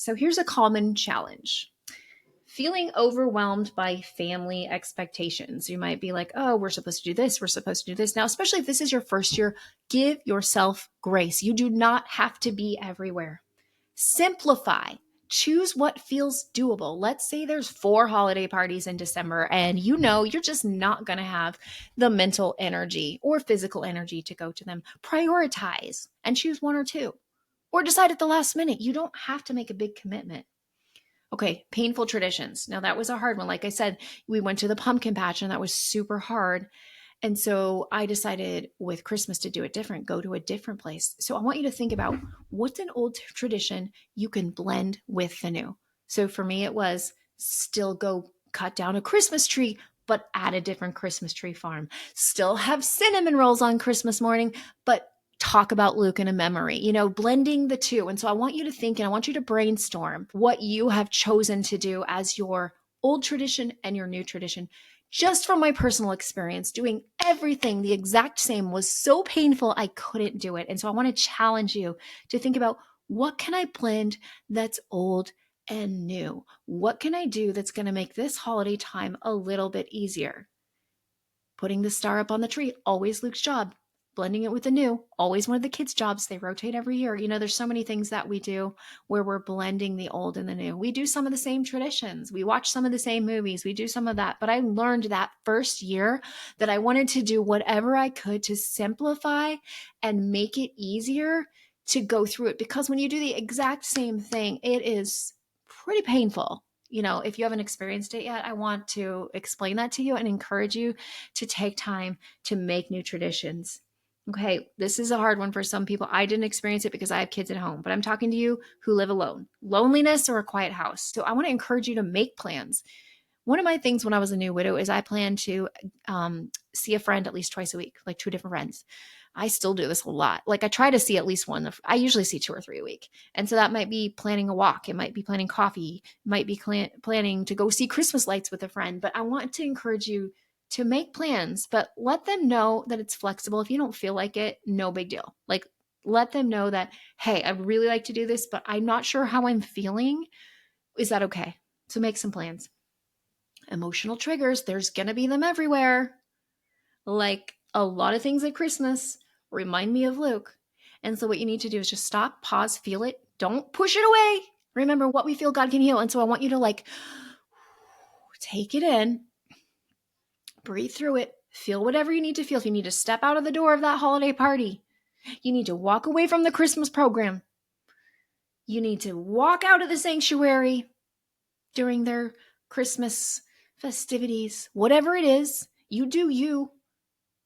So here's a common challenge. Feeling overwhelmed by family expectations. You might be like, oh, we're supposed to do this. We're supposed to do this. Now, especially if this is your first year, give yourself grace. You do not have to be everywhere. Simplify. Choose what feels doable. Let's say there's 4 holiday parties in December and you know you're just not going to have the mental energy or physical energy to go to them. Prioritize and choose 1 or 2. Or decide at the last minute. You don't have to make a big commitment. Okay, painful traditions. Now, that was a hard one. Like I said, we went to the pumpkin patch and that was super hard. And so I decided with Christmas to do it different, go to a different place. So I want you to think about what's an old tradition you can blend with the new. So for me, it was still go cut down a Christmas tree, but add a different Christmas tree farm. Still have cinnamon rolls on Christmas morning, but talk about Luke in a memory, blending the two. And so I want you to think and I want you to brainstorm what you have chosen to do as your old tradition and your new tradition. Just from my personal experience, doing everything the exact same was so painful, I couldn't do it. And so I want to challenge you to think about what can I blend that's old and new? What can I do that's going to make this holiday time a little bit easier? Putting the star up on the tree, always Luke's job. Blending it with the new, always one of the kids' jobs. They rotate every year. There's so many things that we do where we're blending the old and the new. We do some of the same traditions. We watch some of the same movies. We do some of that. But I learned that first year that I wanted to do whatever I could to simplify and make it easier to go through it. Because when you do the exact same thing, it is pretty painful. If you haven't experienced it yet, I want to explain that to you and encourage you to take time to make new traditions. Okay, this is a hard one for some people. I didn't experience it because I have kids at home, but I'm talking to you who live alone, loneliness or a quiet house. So I want to encourage you to make plans. One of my things when I was a new widow is I plan to see a friend at least twice a week, like 2 different friends. I still do this a lot. Like I try to see at least one. I usually see 2 or 3 a week. And so that might be planning a walk. It might be planning coffee. It might be planning to go see Christmas lights with a friend. But I want to encourage you to make plans, but let them know that it's flexible. If you don't feel like it, no big deal. Like let them know that, hey, I'd really like to do this, but I'm not sure how I'm feeling. Is that okay? So make some plans. Emotional triggers, there's going to be them everywhere. Like a lot of things at Christmas remind me of Luke. And so what you need to do is just stop, pause, feel it. Don't push it away. Remember, what we feel, God can heal. And so I want you to take it in, breathe through it, feel whatever you need to feel. If you need to step out of the door of that holiday party, you need to walk away from the Christmas program, you need to walk out of the sanctuary during their Christmas festivities, whatever it is, you do you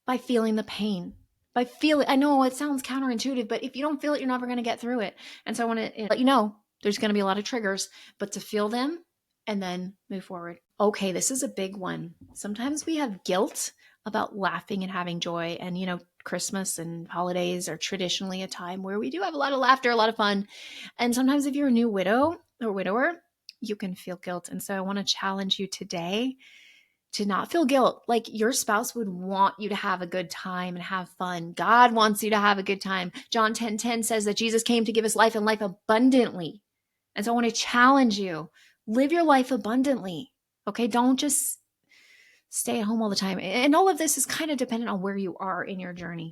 by feeling the pain. I know it sounds counterintuitive, but if you don't feel it, you're never going to get through it. And so I want to let you know there's going to be a lot of triggers, but to feel them and then move forward. Okay, this is a big one. Sometimes we have guilt about laughing and having joy. And, Christmas and holidays are traditionally a time where we do have a lot of laughter, a lot of fun. And sometimes if you're a new widow or widower, you can feel guilt. And so I want to challenge you today to not feel guilt. Like your spouse would want you to have a good time and have fun. God wants you to have a good time. John 10:10 says that Jesus came to give us life and life abundantly. And so I want to challenge you, live your life abundantly. Okay. Don't just stay at home all the time. And all of this is kind of dependent on where you are in your journey.